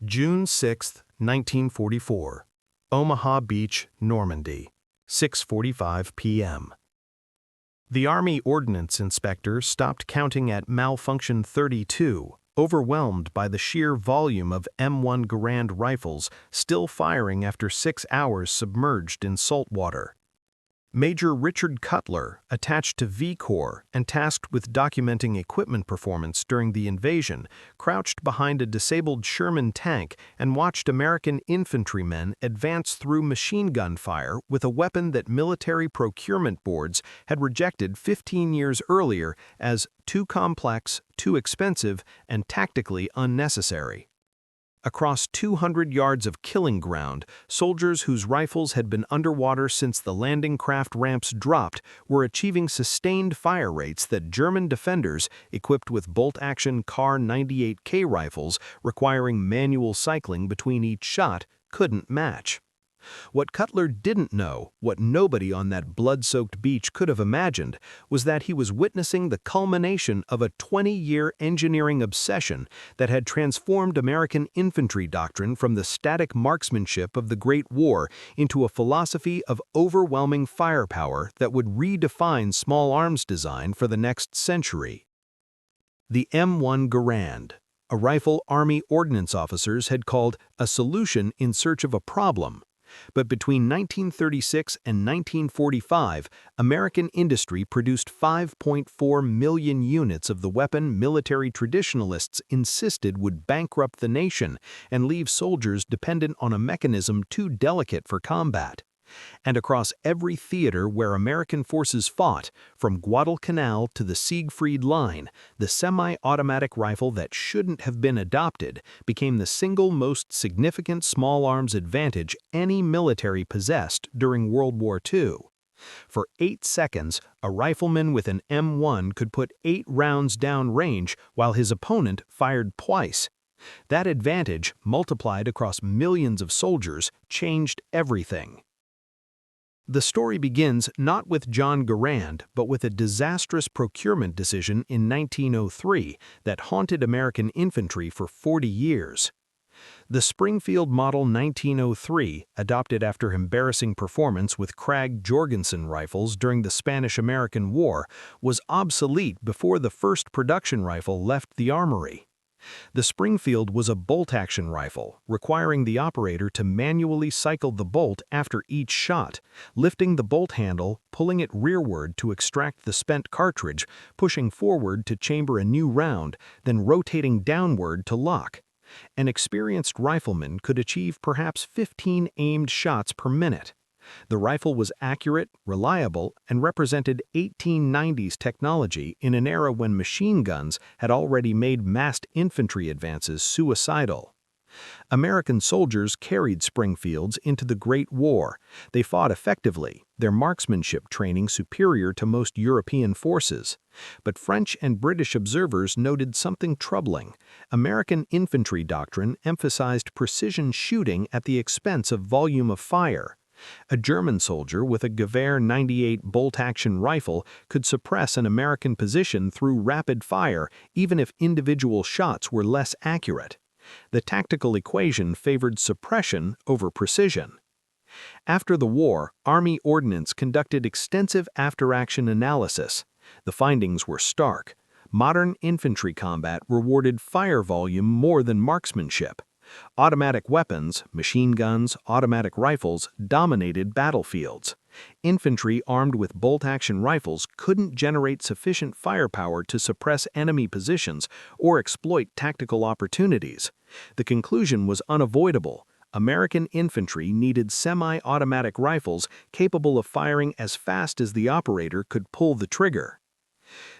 June 6, 1944. Omaha Beach, Normandy, 6:45 p.m. The Army Ordnance Inspector stopped counting at malfunction 32, overwhelmed by the sheer volume of M1 Garand rifles still firing after 6 hours submerged in salt water. Major Richard Cutler, attached to V Corps and tasked with documenting equipment performance during the invasion, crouched behind a disabled Sherman tank and watched American infantrymen advance through machine gun fire with a weapon that military procurement boards had rejected 15 years earlier as too complex, too expensive, and tactically unnecessary. Across 200 yards of killing ground, soldiers whose rifles had been underwater since the landing craft ramps dropped were achieving sustained fire rates that German defenders, equipped with bolt-action Kar 98K rifles requiring manual cycling between each shot, couldn't match. What Cutler didn't know, what nobody on that blood-soaked beach could have imagined, was that he was witnessing the culmination of a 20-year engineering obsession that had transformed American infantry doctrine from the static marksmanship of the Great War into a philosophy of overwhelming firepower that would redefine small arms design for the next century. The M1 Garand, a rifle Army ordnance officers had called a solution in search of a problem. But between 1936 and 1945, American industry produced 5.4 million units of the weapon military traditionalists insisted would bankrupt the nation and leave soldiers dependent on a mechanism too delicate for combat. And across every theater where American forces fought, from Guadalcanal to the Siegfried Line, the semi-automatic rifle that shouldn't have been adopted became the single most significant small arms advantage any military possessed during World War II. For 8 seconds, a rifleman with an M1 could put 8 rounds down range while his opponent fired twice. That advantage, multiplied across millions of soldiers, changed everything. The story begins not with John Garand, but with a disastrous procurement decision in 1903 that haunted American infantry for 40 years. The Springfield Model 1903, adopted after embarrassing performance with Krag-Jorgensen rifles during the Spanish-American War, was obsolete before the first production rifle left the armory. The Springfield was a bolt-action rifle, requiring the operator to manually cycle the bolt after each shot, lifting the bolt handle, pulling it rearward to extract the spent cartridge, pushing forward to chamber a new round, then rotating downward to lock. An experienced rifleman could achieve perhaps 15 aimed shots per minute. The rifle was accurate, reliable, and represented 1890s technology in an era when machine guns had already made massed infantry advances suicidal. American soldiers carried Springfields into the Great War. They fought effectively, their marksmanship training superior to most European forces. But French and British observers noted something troubling. American infantry doctrine emphasized precision shooting at the expense of volume of fire. A German soldier with a Gewehr 98 bolt-action rifle could suppress an American position through rapid fire even if individual shots were less accurate. The tactical equation favored suppression over precision. After the war, Army Ordnance conducted extensive after-action analysis. The findings were stark. Modern infantry combat rewarded fire volume more than marksmanship. Automatic weapons, machine guns, automatic rifles, dominated battlefields. Infantry armed with bolt-action rifles couldn't generate sufficient firepower to suppress enemy positions or exploit tactical opportunities. The conclusion was unavoidable. American infantry needed semi-automatic rifles capable of firing as fast as the operator could pull the trigger.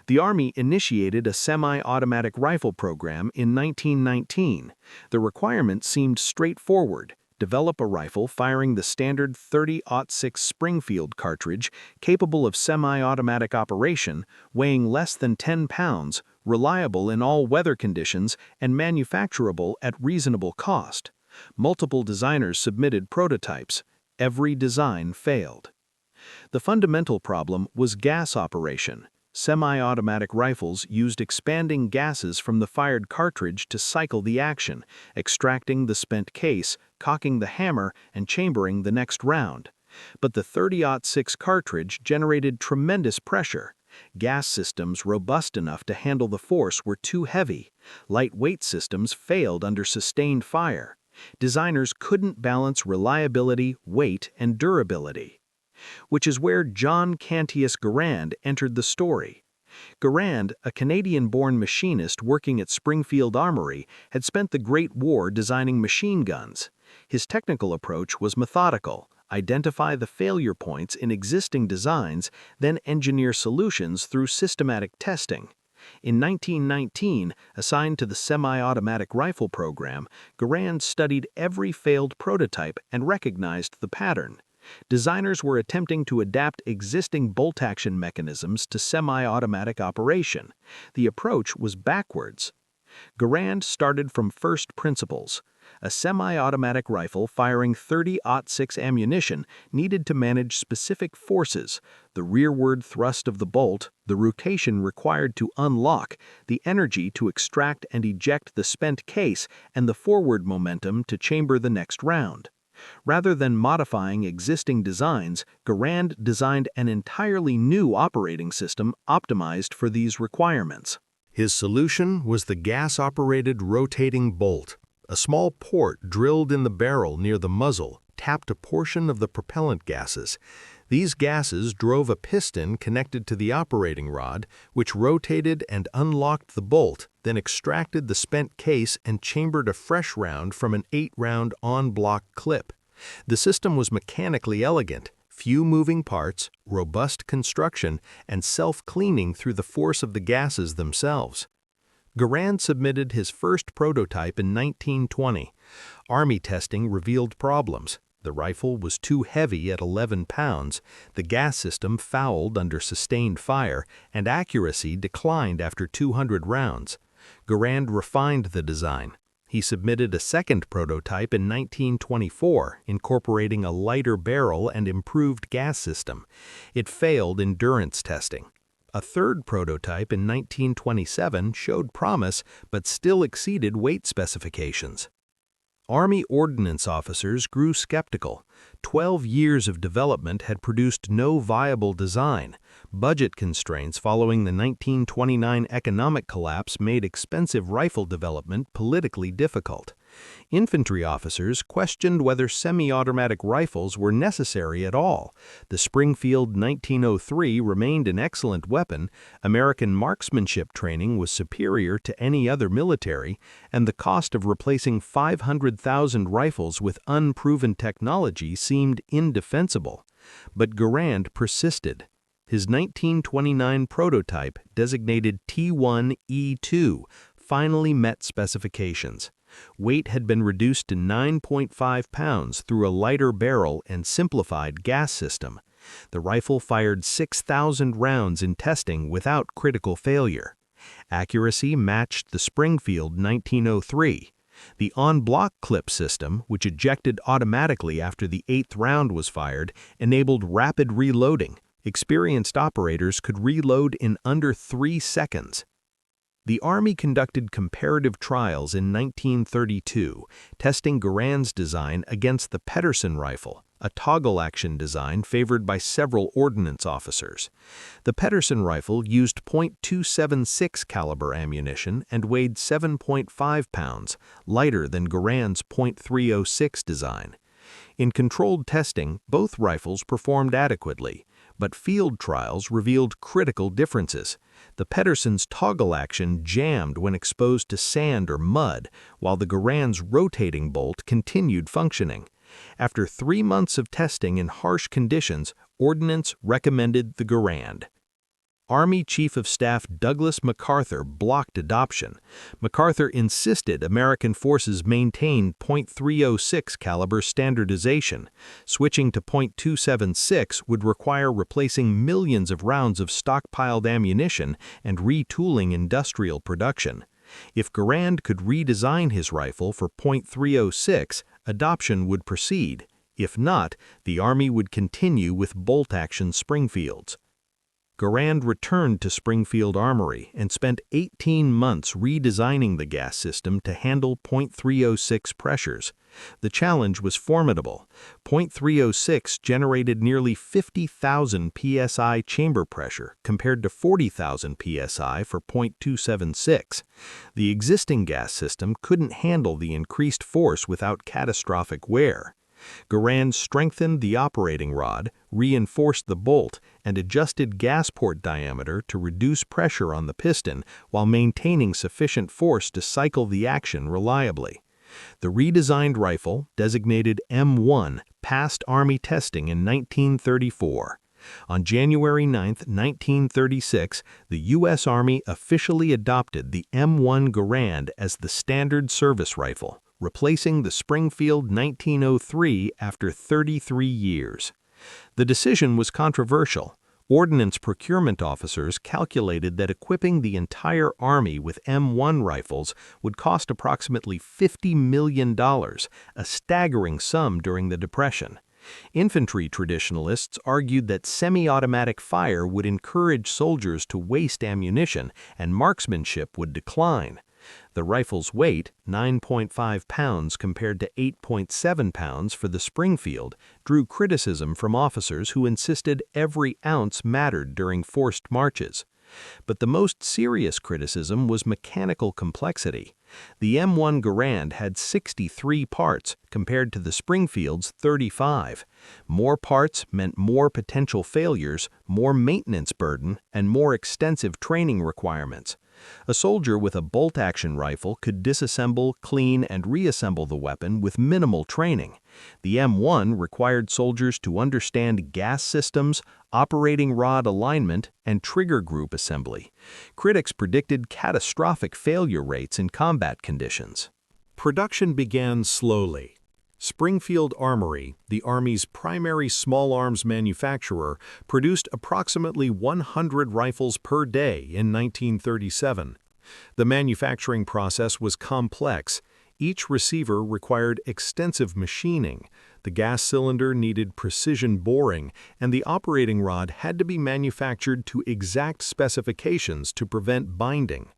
The Army initiated a semi-automatic rifle program in 1919. The requirement seemed straightforward: develop a rifle firing the standard .30-06 Springfield cartridge, capable of semi-automatic operation, weighing less than 10 pounds, reliable in all weather conditions, and manufacturable at reasonable cost. Multiple designers submitted prototypes. Every design failed. The fundamental problem was gas operation. Semi-automatic rifles used expanding gases from the fired cartridge to cycle the action, extracting the spent case, cocking the hammer, and chambering the next round. But the .30-06 cartridge generated tremendous pressure. Gas systems robust enough to handle the force were too heavy. Lightweight systems failed under sustained fire. Designers couldn't balance reliability, weight, and durability. Which is where John Cantius Garand entered the story. Garand, a Canadian-born machinist working at Springfield Armory, had spent the Great War designing machine guns. His technical approach was methodical: identify the failure points in existing designs, then engineer solutions through systematic testing. In 1919, assigned to the semi-automatic rifle program, Garand studied every failed prototype and recognized the pattern. Designers were attempting to adapt existing bolt-action mechanisms to semi-automatic operation. The approach was backwards. Garand started from first principles. A semi-automatic rifle firing .30-06 ammunition needed to manage specific forces: the rearward thrust of the bolt, the rotation required to unlock, the energy to extract and eject the spent case, and the forward momentum to chamber the next round. Rather than modifying existing designs, Garand designed an entirely new operating system optimized for these requirements. His solution was the gas-operated rotating bolt. A small port drilled in the barrel near the muzzle tapped a portion of the propellant gases. These gases drove a piston connected to the operating rod, which rotated and unlocked the bolt, then extracted the spent case and chambered a fresh round from an 8-round on-block clip. The system was mechanically elegant: few moving parts, robust construction, and self-cleaning through the force of the gases themselves. Garand submitted his first prototype in 1920. Army testing revealed problems. The rifle was too heavy at 11 pounds, the gas system fouled under sustained fire, and accuracy declined after 200 rounds. Garand refined the design. He submitted a second prototype in 1924, incorporating a lighter barrel and improved gas system. It failed endurance testing. A third prototype in 1927 showed promise but still exceeded weight specifications. Army ordnance officers grew skeptical. 12 years of development had produced no viable design. Budget constraints following the 1929 economic collapse made expensive rifle development politically difficult. Infantry officers questioned whether semi-automatic rifles were necessary at all. The Springfield 1903 remained an excellent weapon, American marksmanship training was superior to any other military, and the cost of replacing 500,000 rifles with unproven technology seemed indefensible. But Garand persisted. His 1929 prototype, designated T1E2, finally met specifications. Weight had been reduced to 9.5 pounds through a lighter barrel and simplified gas system. The rifle fired 6,000 rounds in testing without critical failure. Accuracy matched the Springfield 1903. The on-block clip system, which ejected automatically after the 8th round was fired, enabled rapid reloading. Experienced operators could reload in under 3 seconds. The Army conducted comparative trials in 1932, testing Garand's design against the Patton rifle, a toggle-action design favored by several ordnance officers. The Patton rifle used .276 caliber ammunition and weighed 7.5 pounds, lighter than Garand's .306 design. In controlled testing, both rifles performed adequately, but field trials revealed critical differences. The Patton's toggle action jammed when exposed to sand or mud, while the Garand's rotating bolt continued functioning. After 3 months of testing in harsh conditions, Ordnance recommended the Garand. Army Chief of Staff Douglas MacArthur blocked adoption. MacArthur insisted American forces maintain .306 caliber standardization. Switching to .276 would require replacing millions of rounds of stockpiled ammunition and retooling industrial production. If Garand could redesign his rifle for .306, adoption would proceed. If not, the Army would continue with bolt-action Springfields. Garand returned to Springfield Armory and spent 18 months redesigning the gas system to handle .306 pressures. The challenge was formidable. .306 generated nearly 50,000 psi chamber pressure compared to 40,000 psi for .276. The existing gas system couldn't handle the increased force without catastrophic wear. Garand strengthened the operating rod, reinforced the bolt, and adjusted gas port diameter to reduce pressure on the piston while maintaining sufficient force to cycle the action reliably. The redesigned rifle, designated M1, passed Army testing in 1934. On January 9, 1936, the U.S. Army officially adopted the M1 Garand as the standard service rifle, replacing the Springfield 1903 after 33 years. The decision was controversial. Ordnance procurement officers calculated that equipping the entire Army with M1 rifles would cost approximately $50 million, a staggering sum during the Depression. Infantry traditionalists argued that semi-automatic fire would encourage soldiers to waste ammunition and marksmanship would decline. The rifle's weight, 9.5 pounds compared to 8.7 pounds for the Springfield, drew criticism from officers who insisted every ounce mattered during forced marches. But the most serious criticism was mechanical complexity. The M1 Garand had 63 parts compared to the Springfield's 35. More parts meant more potential failures, more maintenance burden, and more extensive training requirements. A soldier with a bolt-action rifle could disassemble, clean, and reassemble the weapon with minimal training. The M1 required soldiers to understand gas systems, operating rod alignment, and trigger group assembly. Critics predicted catastrophic failure rates in combat conditions. Production began slowly. Springfield Armory, the Army's primary small arms manufacturer, produced approximately 100 rifles per day in 1937. The manufacturing process was complex. Each receiver required extensive machining, the gas cylinder needed precision boring, and the operating rod had to be manufactured to exact specifications to prevent binding.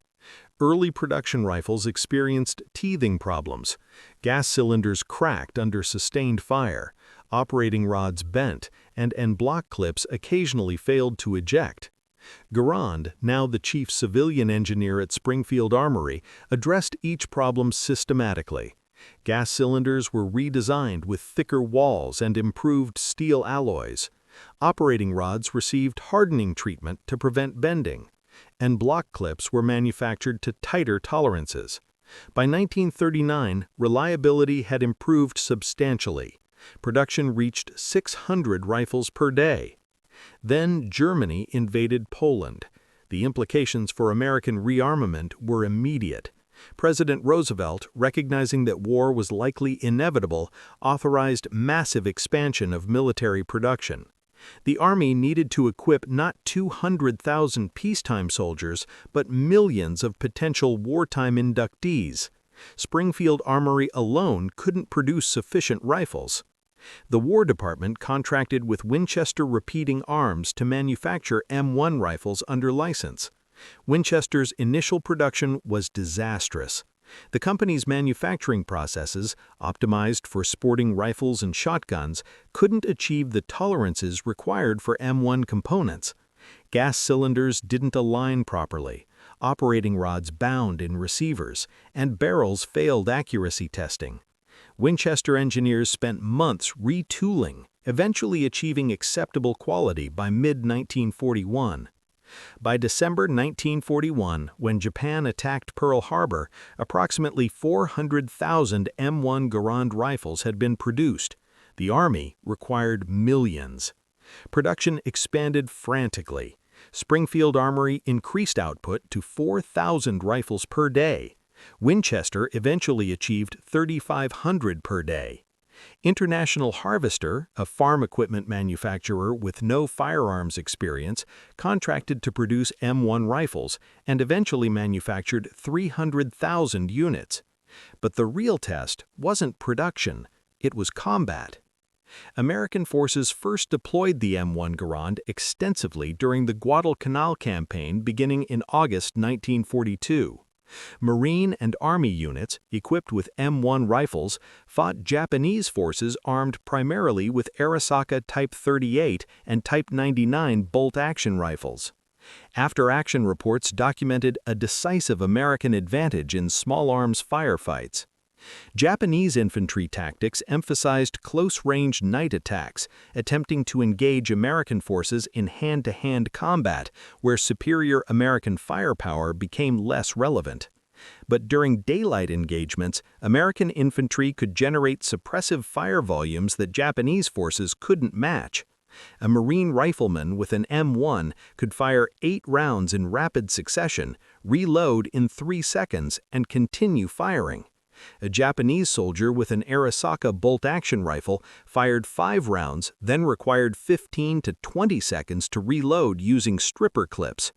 Early production rifles experienced teething problems. Gas cylinders cracked under sustained fire, operating rods bent, and en bloc clips occasionally failed to eject. Garand, now the chief civilian engineer at Springfield Armory, addressed each problem systematically. Gas cylinders were redesigned with thicker walls and improved steel alloys. Operating rods received hardening treatment to prevent bending, and block clips were manufactured to tighter tolerances. By 1939, reliability had improved substantially. Production reached 600 rifles per day. Then Germany invaded Poland. The implications for American rearmament were immediate. President Roosevelt, recognizing that war was likely inevitable, authorized massive expansion of military production. The Army needed to equip not 200,000 peacetime soldiers, but millions of potential wartime inductees. Springfield Armory alone couldn't produce sufficient rifles. The War Department contracted with Winchester Repeating Arms to manufacture M1 rifles under license. Winchester's initial production was disastrous. The company's manufacturing processes, optimized for sporting rifles and shotguns, couldn't achieve the tolerances required for M1 components. Gas cylinders didn't align properly, operating rods bound in receivers, and barrels failed accuracy testing. Winchester engineers spent months retooling, eventually achieving acceptable quality by mid-1941. By December 1941, when Japan attacked Pearl Harbor, approximately 400,000 M1 Garand rifles had been produced. The Army required millions. Production expanded frantically. Springfield Armory increased output to 4,000 rifles per day. Winchester eventually achieved 3,500 per day. International Harvester, a farm equipment manufacturer with no firearms experience, contracted to produce M1 rifles and eventually manufactured 300,000 units. But the real test wasn't production, it was combat. American forces first deployed the M1 Garand extensively during the Guadalcanal campaign beginning in August 1942. Marine and Army units, equipped with M1 rifles, fought Japanese forces armed primarily with Arisaka Type 38 and Type 99 bolt-action rifles. After-action reports documented a decisive American advantage in small-arms firefights. Japanese infantry tactics emphasized close-range night attacks, attempting to engage American forces in hand-to-hand combat, where superior American firepower became less relevant. But during daylight engagements, American infantry could generate suppressive fire volumes that Japanese forces couldn't match. A Marine rifleman with an M1 could fire 8 rounds in rapid succession, reload in 3 seconds, and continue firing. A Japanese soldier with an Arisaka bolt-action rifle fired 5 rounds, then required 15 to 20 seconds to reload using stripper clips.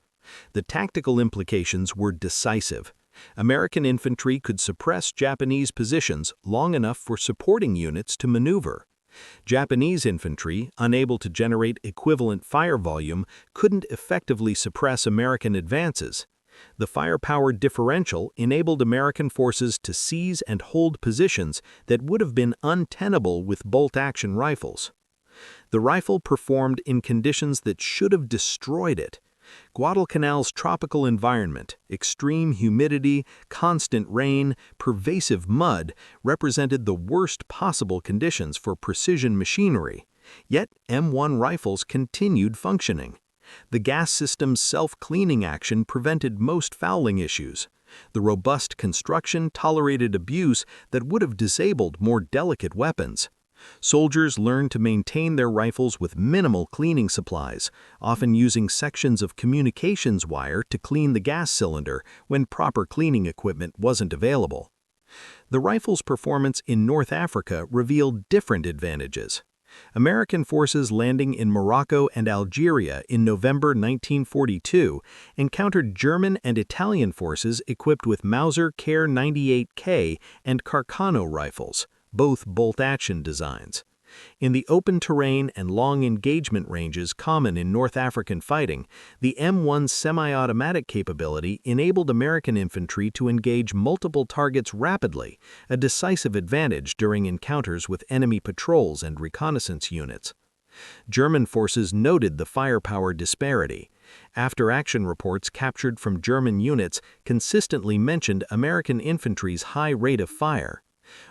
The tactical implications were decisive. American infantry could suppress Japanese positions long enough for supporting units to maneuver. Japanese infantry, unable to generate equivalent fire volume, couldn't effectively suppress American advances. The firepower differential enabled American forces to seize and hold positions that would have been untenable with bolt-action rifles. The rifle performed in conditions that should have destroyed it. Guadalcanal's tropical environment, extreme humidity, constant rain, pervasive mud, represented the worst possible conditions for precision machinery. Yet M1 rifles continued functioning. The gas system's self-cleaning action prevented most fouling issues. The robust construction tolerated abuse that would have disabled more delicate weapons. Soldiers learned to maintain their rifles with minimal cleaning supplies, often using sections of communications wire to clean the gas cylinder when proper cleaning equipment wasn't available. The rifle's performance in North Africa revealed different advantages. American forces landing in Morocco and Algeria in November 1942 encountered German and Italian forces equipped with Mauser Care 98K and Carcano rifles, both bolt-action designs. In the open terrain and long engagement ranges common in North African fighting, the M1's semi-automatic capability enabled American infantry to engage multiple targets rapidly, a decisive advantage during encounters with enemy patrols and reconnaissance units. German forces noted the firepower disparity. After-action reports captured from German units consistently mentioned American infantry's high rate of fire.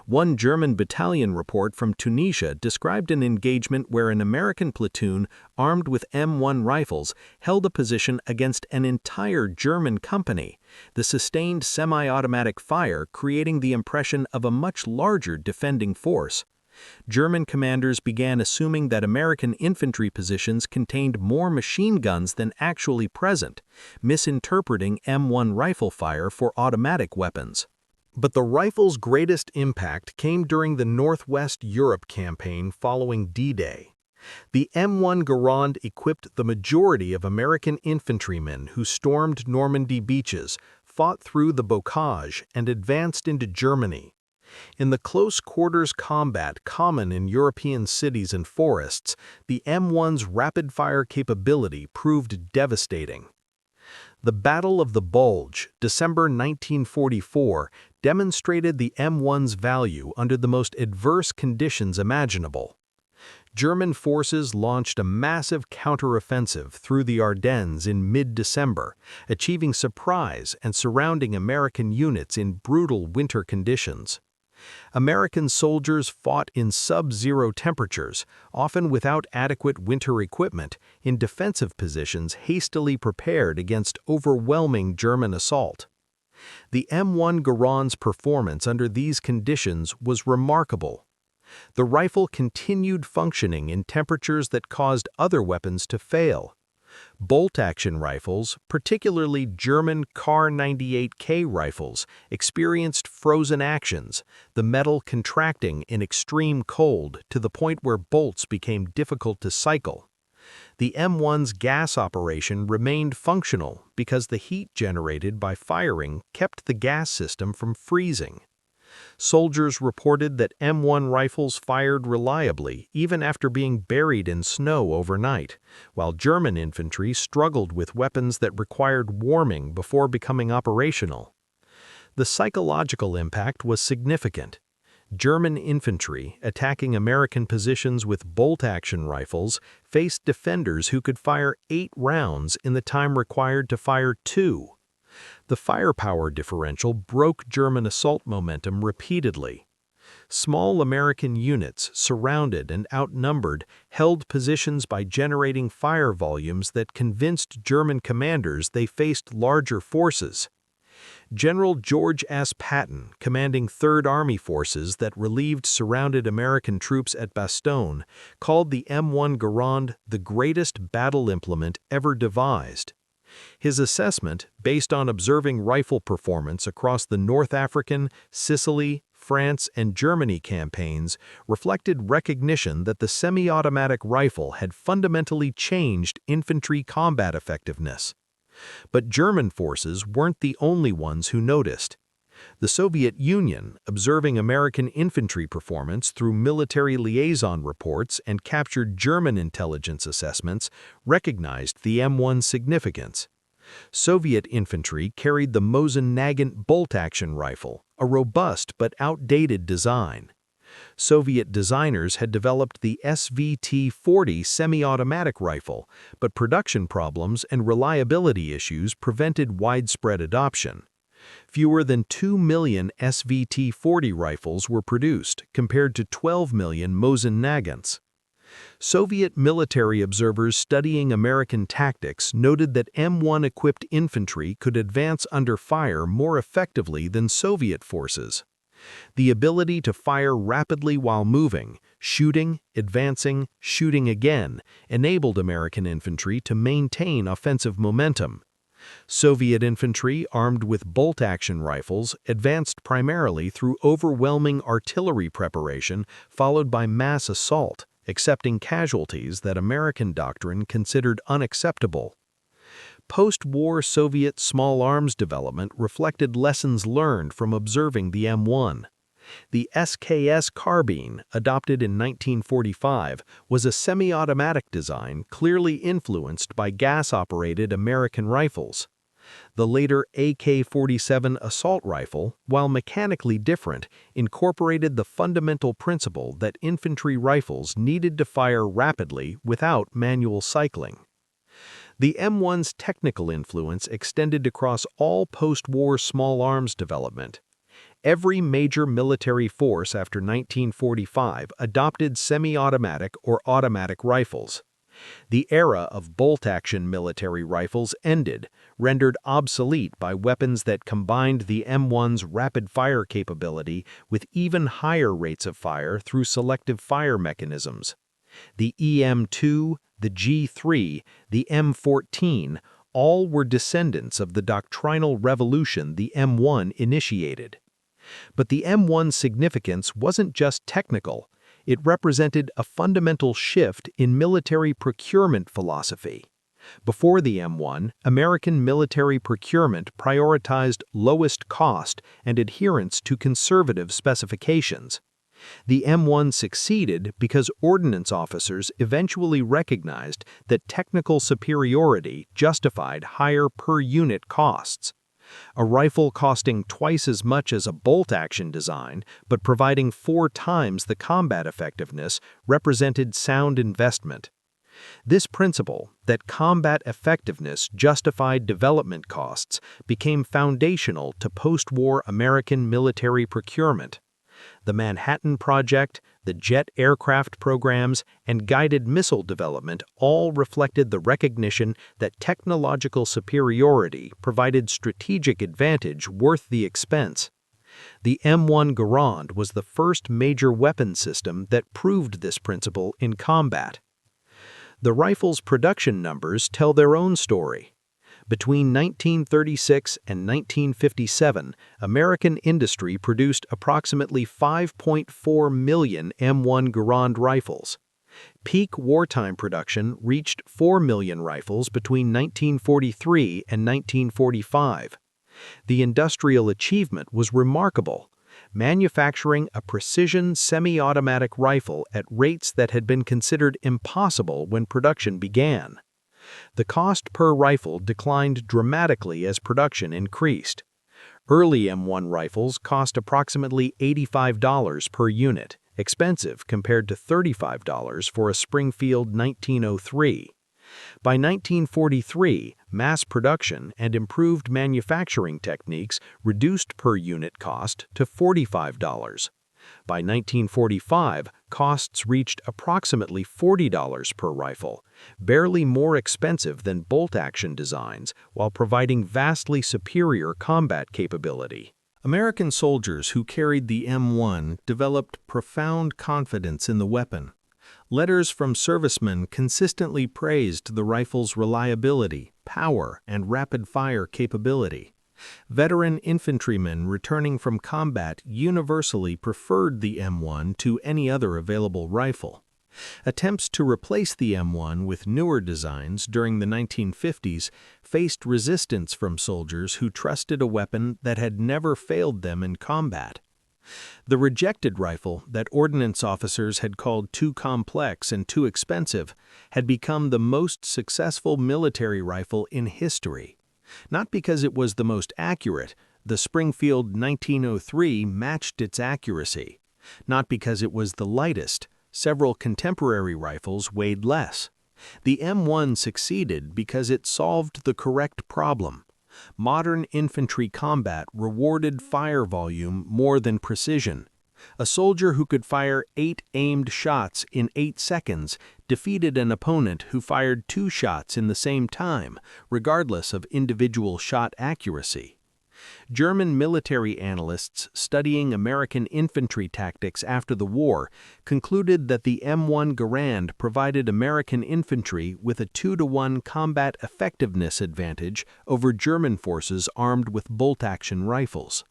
One German battalion report from Tunisia described an engagement where an American platoon armed with M1 rifles held a position against an entire German company, the sustained semi-automatic fire creating the impression of a much larger defending force. German commanders began assuming that American infantry positions contained more machine guns than actually present, misinterpreting M1 rifle fire for automatic weapons. But the rifle's greatest impact came during the Northwest Europe campaign following D-Day. The M1 Garand equipped the majority of American infantrymen who stormed Normandy beaches, fought through the bocage, and advanced into Germany. In the close-quarters combat common in European cities and forests, the M1's rapid-fire capability proved devastating. The Battle of the Bulge, December 1944, demonstrated the M1's value under the most adverse conditions imaginable. German forces launched a massive counteroffensive through the Ardennes in mid-December, achieving surprise and surrounding American units in brutal winter conditions. American soldiers fought in sub-zero temperatures, often without adequate winter equipment, in defensive positions hastily prepared against overwhelming German assault. The M1 Garand's performance under these conditions was remarkable. The rifle continued functioning in temperatures that caused other weapons to fail. Bolt-action rifles, particularly German Kar 98K rifles, experienced frozen actions, the metal contracting in extreme cold to the point where bolts became difficult to cycle. The M1's gas operation remained functional because the heat generated by firing kept the gas system from freezing. Soldiers reported that M1 rifles fired reliably even after being buried in snow overnight, while German infantry struggled with weapons that required warming before becoming operational. The psychological impact was significant. German infantry, attacking American positions with bolt-action rifles, faced defenders who could fire 8 rounds in the time required to fire 2. The firepower differential broke German assault momentum repeatedly. Small American units, surrounded and outnumbered, held positions by generating fire volumes that convinced German commanders they faced larger forces. General George S. Patton, commanding Third Army forces that relieved surrounded American troops at Bastogne, called the M1 Garand the greatest battle implement ever devised. His assessment, based on observing rifle performance across the North African, Sicily, France, and Germany campaigns, reflected recognition that the semi-automatic rifle had fundamentally changed infantry combat effectiveness. But German forces weren't the only ones who noticed. The Soviet Union, observing American infantry performance through military liaison reports and captured German intelligence assessments, recognized the M1's significance. Soviet infantry carried the Mosin-Nagant bolt-action rifle, a robust but outdated design. Soviet designers had developed the SVT-40 semi-automatic rifle, but production problems and reliability issues prevented widespread adoption. Fewer than 2 million SVT-40 rifles were produced, compared to 12 million Mosin-Nagants. Soviet military observers studying American tactics noted that M1-equipped infantry could advance under fire more effectively than Soviet forces. The ability to fire rapidly while moving, shooting, advancing, shooting again, enabled American infantry to maintain offensive momentum. Soviet infantry, armed with bolt-action rifles, advanced primarily through overwhelming artillery preparation followed by mass assault, accepting casualties that American doctrine considered unacceptable. Post-war Soviet small arms development reflected lessons learned from observing the M1. The SKS carbine, adopted in 1945, was a semi-automatic design clearly influenced by gas-operated American rifles. The later AK-47 assault rifle, while mechanically different, incorporated the fundamental principle that infantry rifles needed to fire rapidly without manual cycling. The M1's technical influence extended across all post-war small arms development. Every major military force after 1945 adopted semi-automatic or automatic rifles. The era of bolt-action military rifles ended, rendered obsolete by weapons that combined the M1's rapid fire capability with even higher rates of fire through selective fire mechanisms. The EM2, the G3, the M14, all were descendants of the doctrinal revolution the M1 initiated. But the M1's significance wasn't just technical. It represented a fundamental shift in military procurement philosophy. Before the M1, American military procurement prioritized lowest cost and adherence to conservative specifications. The M1 succeeded because ordnance officers eventually recognized that technical superiority justified higher per-unit costs. A rifle costing twice as much as a bolt-action design, but providing 4 times the combat effectiveness, represented sound investment. This principle, that combat effectiveness justified development costs, became foundational to post-war American military procurement. The Manhattan Project, the jet aircraft programs, and guided missile development all reflected the recognition that technological superiority provided strategic advantage worth the expense. The M1 Garand was the first major weapon system that proved this principle in combat. The rifle's production numbers tell their own story. Between 1936 and 1957, American industry produced approximately 5.4 million M1 Garand rifles. Peak wartime production reached 4 million rifles between 1943 and 1945. The industrial achievement was remarkable. manufacturing a precision semi-automatic rifle at rates that had been considered impossible when production began. The cost per rifle declined dramatically as production increased. Early M1 rifles cost approximately $85 per unit, expensive compared to $35 for a Springfield 1903. By 1943, mass production and improved manufacturing techniques reduced per unit cost to $45. By 1945, costs reached approximately $40 per rifle, barely more expensive than bolt-action designs while providing vastly superior combat capability. American soldiers who carried the M1 developed profound confidence in the weapon. Letters from servicemen consistently praised the rifle's reliability, power, and rapid-fire capability. Veteran infantrymen returning from combat universally preferred the M1 to any other available rifle. Attempts to replace the M1 with newer designs during the 1950s faced resistance from soldiers who trusted a weapon that had never failed them in combat. The rejected rifle that ordnance officers had called too complex and too expensive had become the most successful military rifle in history. Not because it was the most accurate, the Springfield 1903 matched its accuracy. Not because it was the lightest, several contemporary rifles weighed less. The M1 succeeded because it solved the correct problem. Modern infantry combat rewarded fire volume more than precision. A soldier who could fire 8 aimed shots in 8 seconds defeated an opponent who fired 2 shots in the same time, regardless of individual shot accuracy. German military analysts studying American infantry tactics after the war concluded that the M1 Garand provided American infantry with a 2-to-1 combat effectiveness advantage over German forces armed with bolt-action rifles.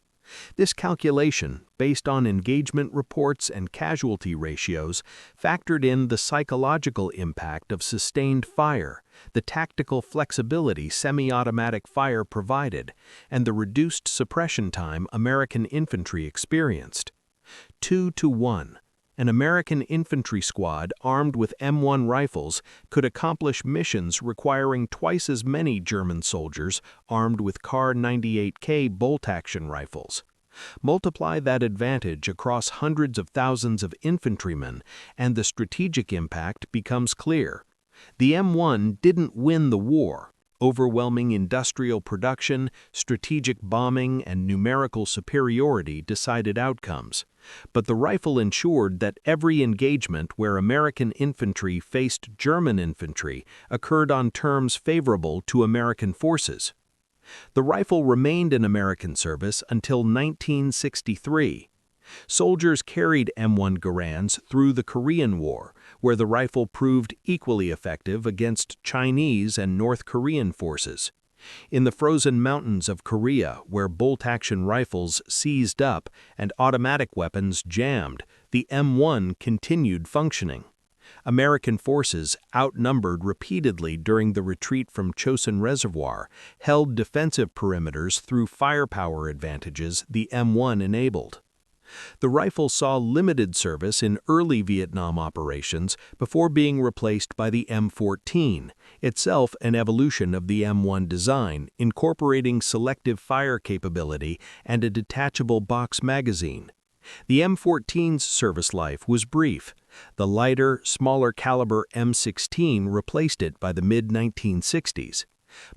This calculation, based on engagement reports and casualty ratios, factored in the psychological impact of sustained fire, the tactical flexibility semi-automatic fire provided, and the reduced suppression time American infantry experienced. 2-to-1. An American infantry squad armed with M1 rifles could accomplish missions requiring twice as many German soldiers armed with Kar 98K bolt-action rifles. Multiply that advantage across hundreds of thousands of infantrymen, and the strategic impact becomes clear. The M1 didn't win the war. Overwhelming industrial production, strategic bombing, and numerical superiority decided outcomes. But the rifle ensured that every engagement where American infantry faced German infantry occurred on terms favorable to American forces. The rifle remained in American service until 1963. Soldiers carried M1 Garands through the Korean War, where the rifle proved equally effective against Chinese and North Korean forces. In the frozen mountains of Korea, where bolt-action rifles seized up and automatic weapons jammed, the M1 continued functioning. American forces, outnumbered repeatedly during the retreat from Chosin Reservoir, held defensive perimeters through firepower advantages the M1 enabled. The rifle saw limited service in early Vietnam operations before being replaced by the M14, itself an evolution of the M1 design, incorporating selective fire capability and a detachable box magazine. The M14's service life was brief. The lighter, smaller caliber M16 replaced it by the mid-1960s.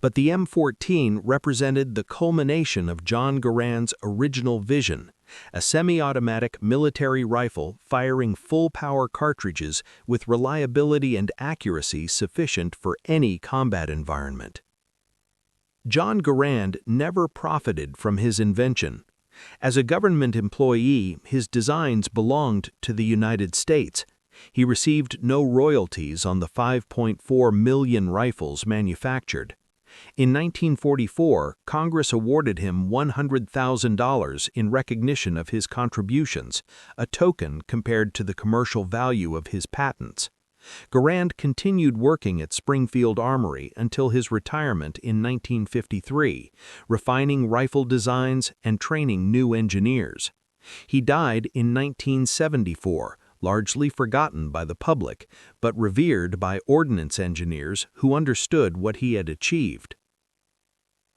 But the M14 represented the culmination of John Garand's original vision, a semi-automatic military rifle firing full-power cartridges with reliability and accuracy sufficient for any combat environment. John Garand never profited from his invention. As a government employee, his designs belonged to the United States. He received no royalties on the 5.4 million rifles manufactured. In 1944, Congress awarded him $100,000 in recognition of his contributions, a token compared to the commercial value of his patents. Garand continued working at Springfield Armory until his retirement in 1953, refining rifle designs and training new engineers. He died in 1974, largely forgotten by the public, but revered by ordnance engineers who understood what he had achieved.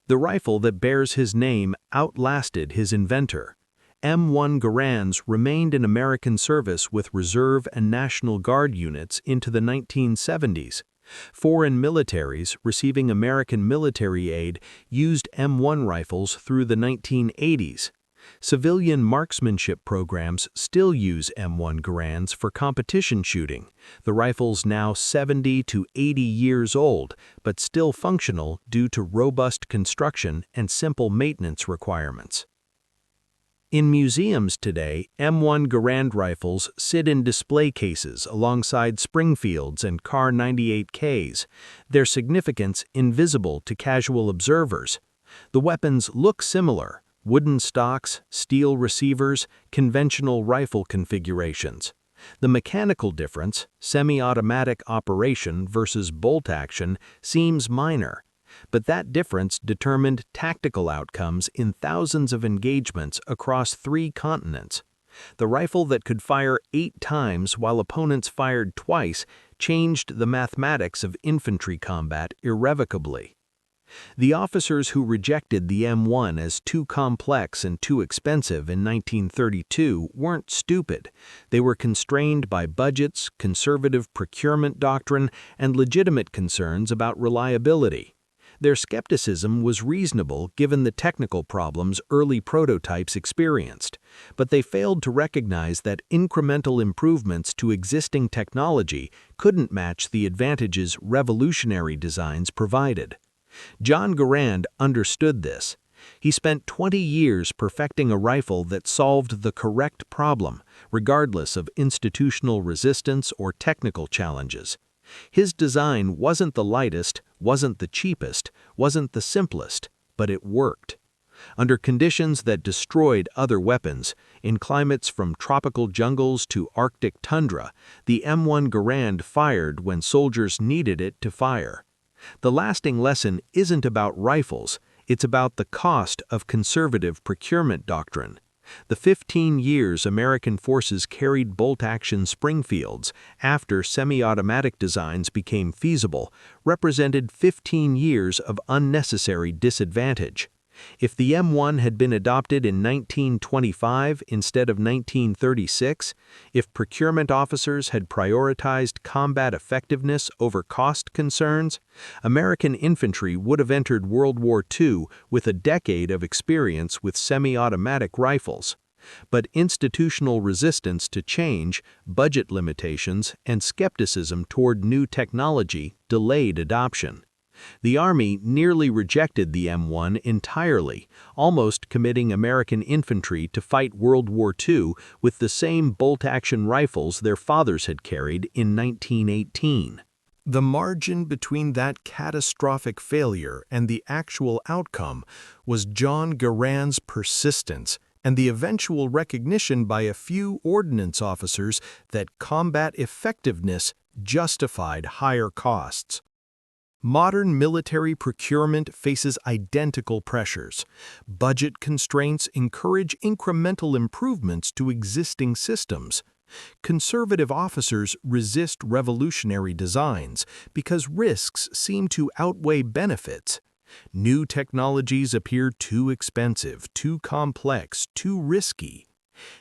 The rifle that bears his name outlasted his inventor. M1 Garands remained in American service with Reserve and National Guard units into the 1970s. Foreign militaries receiving American military aid used M1 rifles through the 1980s. Civilian marksmanship programs still use M1 Garands for competition shooting, the rifle's now 70 to 80 years old, but still functional due to robust construction and simple maintenance requirements. In museums today, M1 Garand rifles sit in display cases alongside Springfields and Kar 98Ks, their significance invisible to casual observers. The weapons look similar: wooden stocks, steel receivers, conventional rifle configurations. The mechanical difference, semi-automatic operation versus bolt action, seems minor, but that difference determined tactical outcomes in thousands of engagements across 3 continents. The rifle that could fire 8 times while opponents fired twice changed the mathematics of infantry combat irrevocably. The officers who rejected the M1 as too complex and too expensive in 1932 weren't stupid. They were constrained by budgets, conservative procurement doctrine, and legitimate concerns about reliability. Their skepticism was reasonable given the technical problems early prototypes experienced, but they failed to recognize that incremental improvements to existing technology couldn't match the advantages revolutionary designs provided. John Garand understood this. He spent 20 years perfecting a rifle that solved the correct problem, regardless of institutional resistance or technical challenges. His design wasn't the lightest, wasn't the cheapest, wasn't the simplest, but it worked. Under conditions that destroyed other weapons, in climates from tropical jungles to Arctic tundra, the M1 Garand fired when soldiers needed it to fire. The lasting lesson isn't about rifles, it's about the cost of conservative procurement doctrine. The 15 years American forces carried bolt-action Springfields after semi-automatic designs became feasible represented 15 years of unnecessary disadvantage. If the M1 had been adopted in 1925 instead of 1936, if procurement officers had prioritized combat effectiveness over cost concerns, American infantry would have entered World War II with a decade of experience with semi-automatic rifles. But institutional resistance to change, budget limitations, and skepticism toward new technology delayed adoption. The Army nearly rejected the M1 entirely, almost committing American infantry to fight World War II with the same bolt-action rifles their fathers had carried in 1918. The margin between that catastrophic failure and the actual outcome was John Garand's persistence and the eventual recognition by a few ordnance officers that combat effectiveness justified higher costs. Modern military procurement faces identical pressures. Budget constraints encourage incremental improvements to existing systems. Conservative officers resist revolutionary designs because risks seem to outweigh benefits. New technologies appear too expensive, too complex, too risky.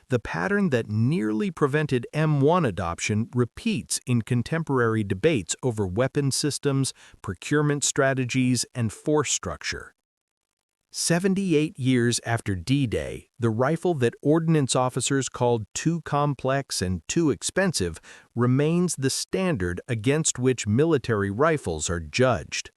The pattern that nearly prevented M1 adoption repeats in contemporary debates over weapon systems, procurement strategies, and force structure. 78 years after D-Day, the rifle that ordnance officers called too complex and too expensive remains the standard against which military rifles are judged.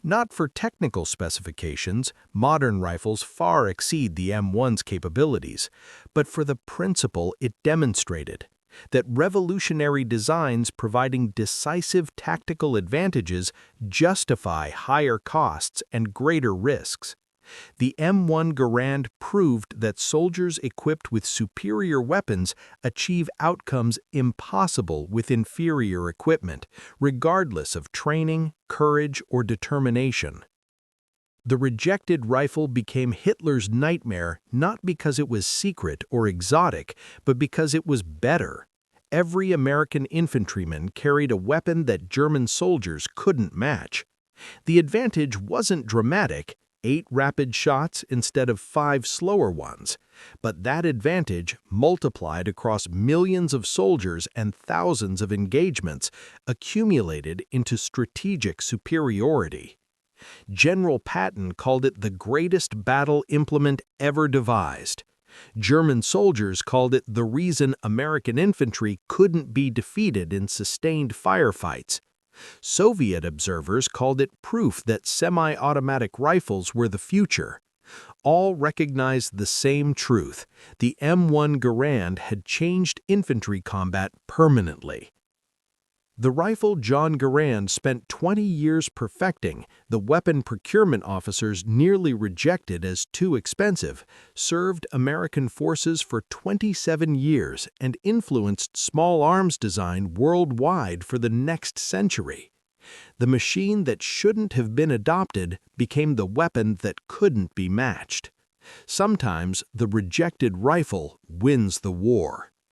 Not for technical specifications, modern rifles far exceed the M1's capabilities, but for the principle it demonstrated, that revolutionary designs providing decisive tactical advantages justify higher costs and greater risks. The M1 Garand proved that soldiers equipped with superior weapons achieve outcomes impossible with inferior equipment, regardless of training, courage, or determination. The rejected rifle became Hitler's nightmare not because it was secret or exotic, but because it was better. Every American infantryman carried a weapon that German soldiers couldn't match. The advantage wasn't dramatic, 8 rapid shots instead of 5 slower ones, but that advantage, multiplied across millions of soldiers and thousands of engagements, accumulated into strategic superiority. General Patton called it the greatest battle implement ever devised. German soldiers called it the reason American infantry couldn't be defeated in sustained firefights. Soviet observers called it proof that semi-automatic rifles were the future. All recognized the same truth: the M1 Garand had changed infantry combat permanently. The rifle John Garand spent 20 years perfecting, the weapon procurement officers nearly rejected as too expensive, served American forces for 27 years and influenced small arms design worldwide for the next century. The machine that shouldn't have been adopted became the weapon that couldn't be matched. Sometimes the rejected rifle wins the war.